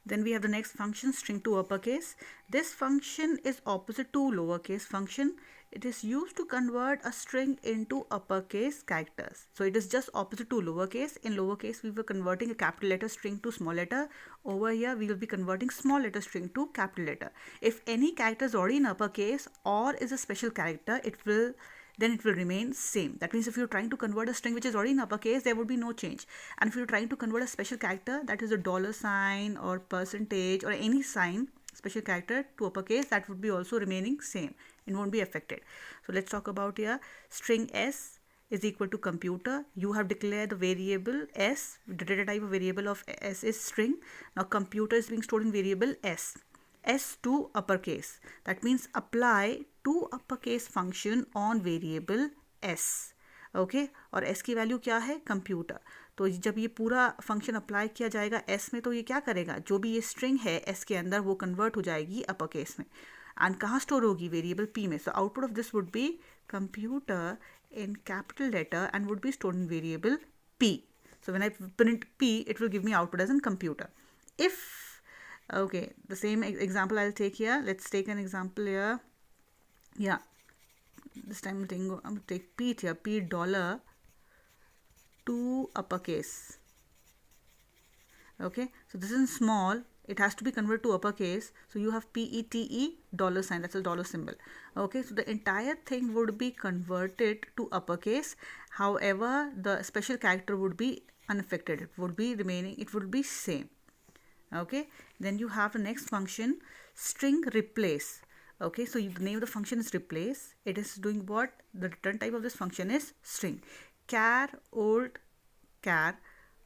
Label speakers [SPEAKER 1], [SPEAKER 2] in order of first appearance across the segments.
[SPEAKER 1] Then we have the next function, string to uppercase. This function is opposite to lowercase function. It is used to convert a string into uppercase characters. So it is just opposite to lowercase. In lowercase, we were converting a capital letter string to small letter. Over here, we will be converting small letter string to capital letter. If any character is already in uppercase or is a special character, then it will remain same. That means if you're trying to convert a string which is already in uppercase, there would be no change. And if you're trying to convert a special character, that is a dollar sign or percentage or any sign, special character to uppercase, that would be also remaining same. It won't be affected. So let's talk about here. String s is equal to computer. You have declared the variable s. The data type of variable of s is string. Now computer is being stored in variable s. S to uppercase. That means apply to uppercase function on variable s. Okay और s की value क्या है, computer. तो जब ये पूरा function apply किया जाएगा s में, तो ये क्या करेगा, जो भी ये स्ट्रिंग है s के अंदर वो कन्वर्ट हो जाएगी अपर केस में. एंड कहाँ स्टोर होगी, वेरिएबल p में. So output of this would be computer in capital letter and would be stored in variable p. So when I print p, it will give me output as in computer. If okay, the same example I'll take here. Let's take an example here. Yeah, this time I'm take p here, p dollar to uppercase. Okay, so this is small, it has to be converted to uppercase, so you have PETE dollar sign, that's a dollar symbol. Okay, so the entire thing would be converted to uppercase. However, the special character would be unaffected, it would be remaining, it would be same. Okay, then you have the next function, string replace. Okay, so the name of the function is replace. It is doing what? The return type of this function is string. Char old char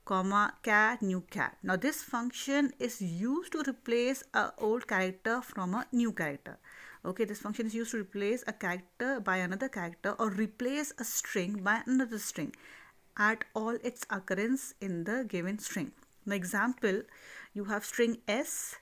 [SPEAKER 1] comma char new char. Now this function is used to replace a old character from a new character. Okay, this function is used to replace a character by another character or replace a string by another string at all its occurrence in the given string. Now example, you have string s,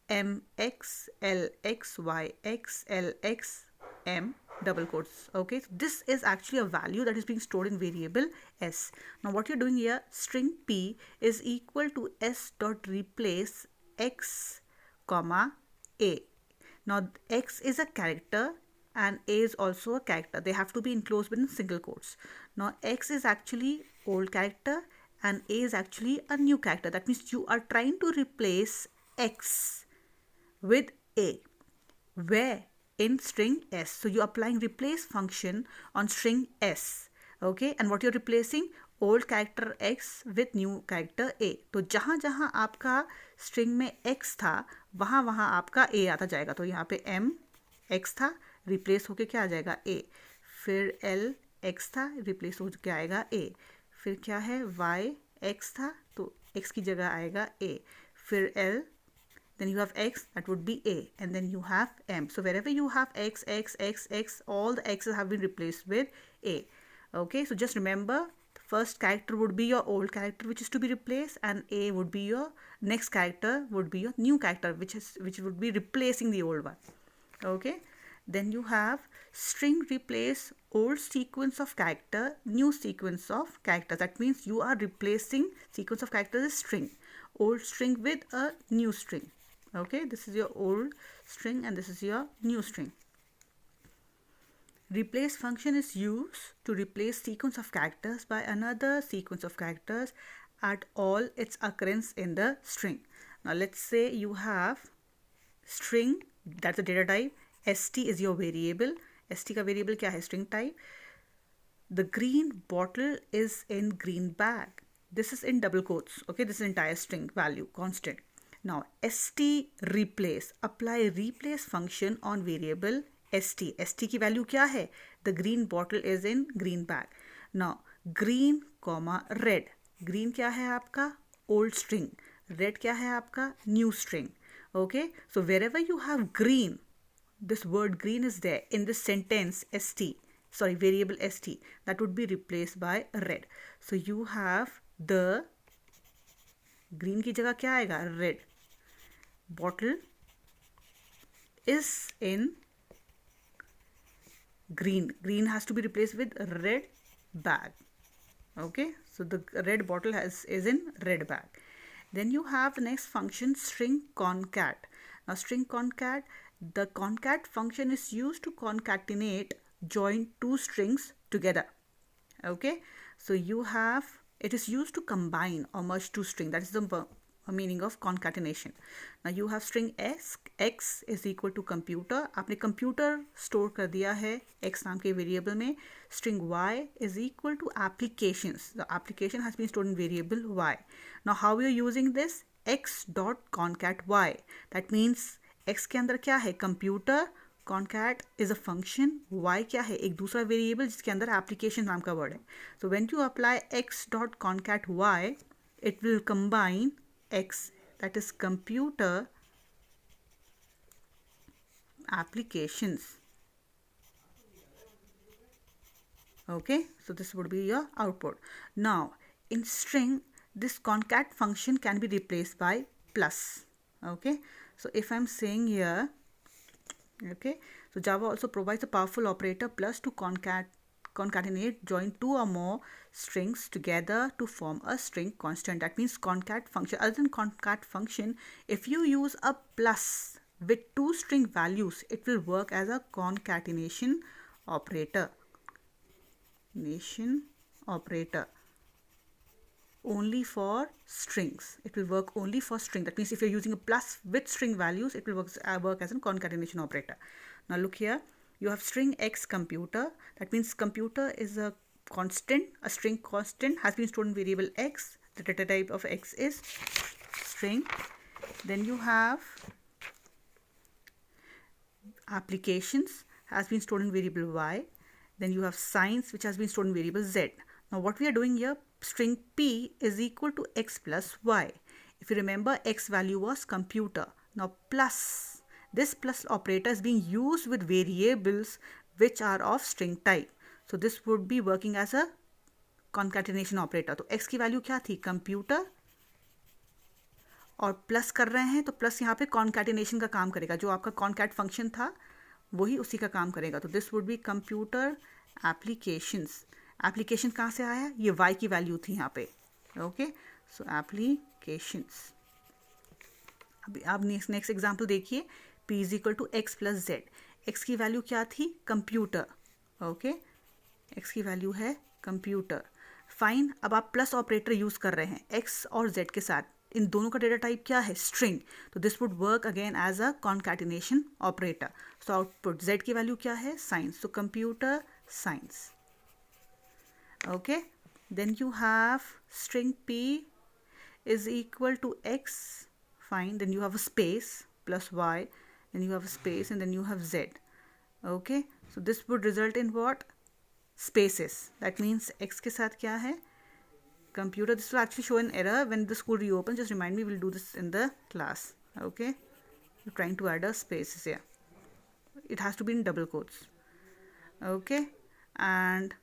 [SPEAKER 1] m, x, l, x, y, x, l, x, m, double quotes. Okay, so this is actually a value that is being stored in variable s. Now what you're doing here, string p is equal to s dot replace x comma a. Now x is a character and a is also a character. They have to be enclosed within single quotes. Now x is actually old character and a is actually a new character. That means you are trying to replace x with a. Where? In string s. So you're applying replace function on string s. Okay, and what you're replacing, old character x with new character a. तो जहाँ जहाँ आपका string में x था, वहाँ वहाँ आपका a आता जाएगा. तो यहाँ पे m x था, replace होके क्या आ जाएगा a. फिर l x था, replace होके आएगा a. फिर क्या है, y x था, तो x की जगह आएगा a. फिर l, then you have x, that would be a, and then you have m. So wherever you have x, x, x, x, all the x's have been replaced with a. Okay, so just remember, the first character would be your old character which is to be replaced, and a would be your next character, would be your new character which would be replacing the old one. Okay, then you have string replace old sequence of character, new sequence of characters. That means you are replacing sequence of characters as string, old string with a new string. Okay, this is your old string and this is your new string. Replace function is used to replace sequence of characters by another sequence of characters at all its occurrence in the string. Now let's say you have string, that's the data type, st is your variable. st का variable क्या है, string type. The green bottle is in green bag. This is in double quotes. Okay, this is entire string value, constant. Now st replace, apply replace function on variable st. st की value क्या है, the green bottle is in green bag. Now green comma red, green क्या है आपका, old string, red क्या है आपका, new string. Okay, so wherever you have green, this word green is there in this sentence variable st, that would be replaced by red. So you have the green की जगह क्या आएगा, red. Bottle is in green. Green has to be replaced with red bag. Okay, so the red bottle is in red bag. Then you have the next function, string concat. Now string concat, the concat function is used to concatenate, join two strings together. Okay, so you have, it is used to combine or merge two strings. That is the meaning of concatenation. Now you have string x is equal to computer. आपने computer store कर दिया है x नाम के variable में. String y is equal to applications. The application has been stored in variable y. Now how we are using this? X dot concat y. That means x के अंदर क्या है? Computer. Concat is a function. Y क्या है? एक दूसरा variable जिसके अंदर एप्लीकेशन नाम का वर्ड है. So when you apply x dot concat y, it will combine x, that is computer applications. Okay, so this would be your output. Now in string, this concat function can be replaced by plus. Okay, so if I'm saying here, okay, so Java also provides a powerful operator plus to concatenate, join two or more strings together to form a string constant. That means concat function. Other than concat function, if you use a plus with two string values, it will work as a concatenation operator. Only for strings. It will work only for string. That means if you're using a plus with string values, it will work as a concatenation operator. Now look here, you have string x computer. That means computer is a constant, a string constant has been stored in variable x. The data type of x is string. Then you have applications has been stored in variable y. Then you have science, which has been stored in variable z. Now what we are doing here, string p is equal to x plus y. If you remember, x value was computer. Now plus, this plus operator is being used with variables which are of string type. So this would be working as a concatenation operator. तो x की value क्या थी? Computer, और plus कर रहे हैं तो plus यहाँ पे concatenation का काम करेगा. जो आपका concat फंक्शन था वही उसी का काम करेगा. तो this would be computer applications. Application कहाँ से आया? ये y की वैल्यू थी यहाँ पे. Okay, so applications. अभी आप नेक्स्ट एग्जांपल देखिए, p is equal to x plus z. X की वैल्यू क्या थी? कंप्यूटर. ओके, एक्स की वैल्यू है कंप्यूटर. फाइन. अब आप प्लस ऑपरेटर यूज कर रहे हैं x और z के साथ. इन दोनों का डेटा टाइप क्या है? स्ट्रिंग. तो this would work again as a concatenation operator. So output z की वैल्यू क्या है? Science. So computer science. Okay, then you have string p is equal to x. Fine. Then you have a space plus y, then you have a space, and then you have z. Okay, so this would result in what? Spaces. That means x के साथ क्या है? Computer. This will actually show an error when the school reopens. Just remind me, we'll do this in the class. Okay, we're trying to add a spaces here. It has to be in double quotes. Okay, and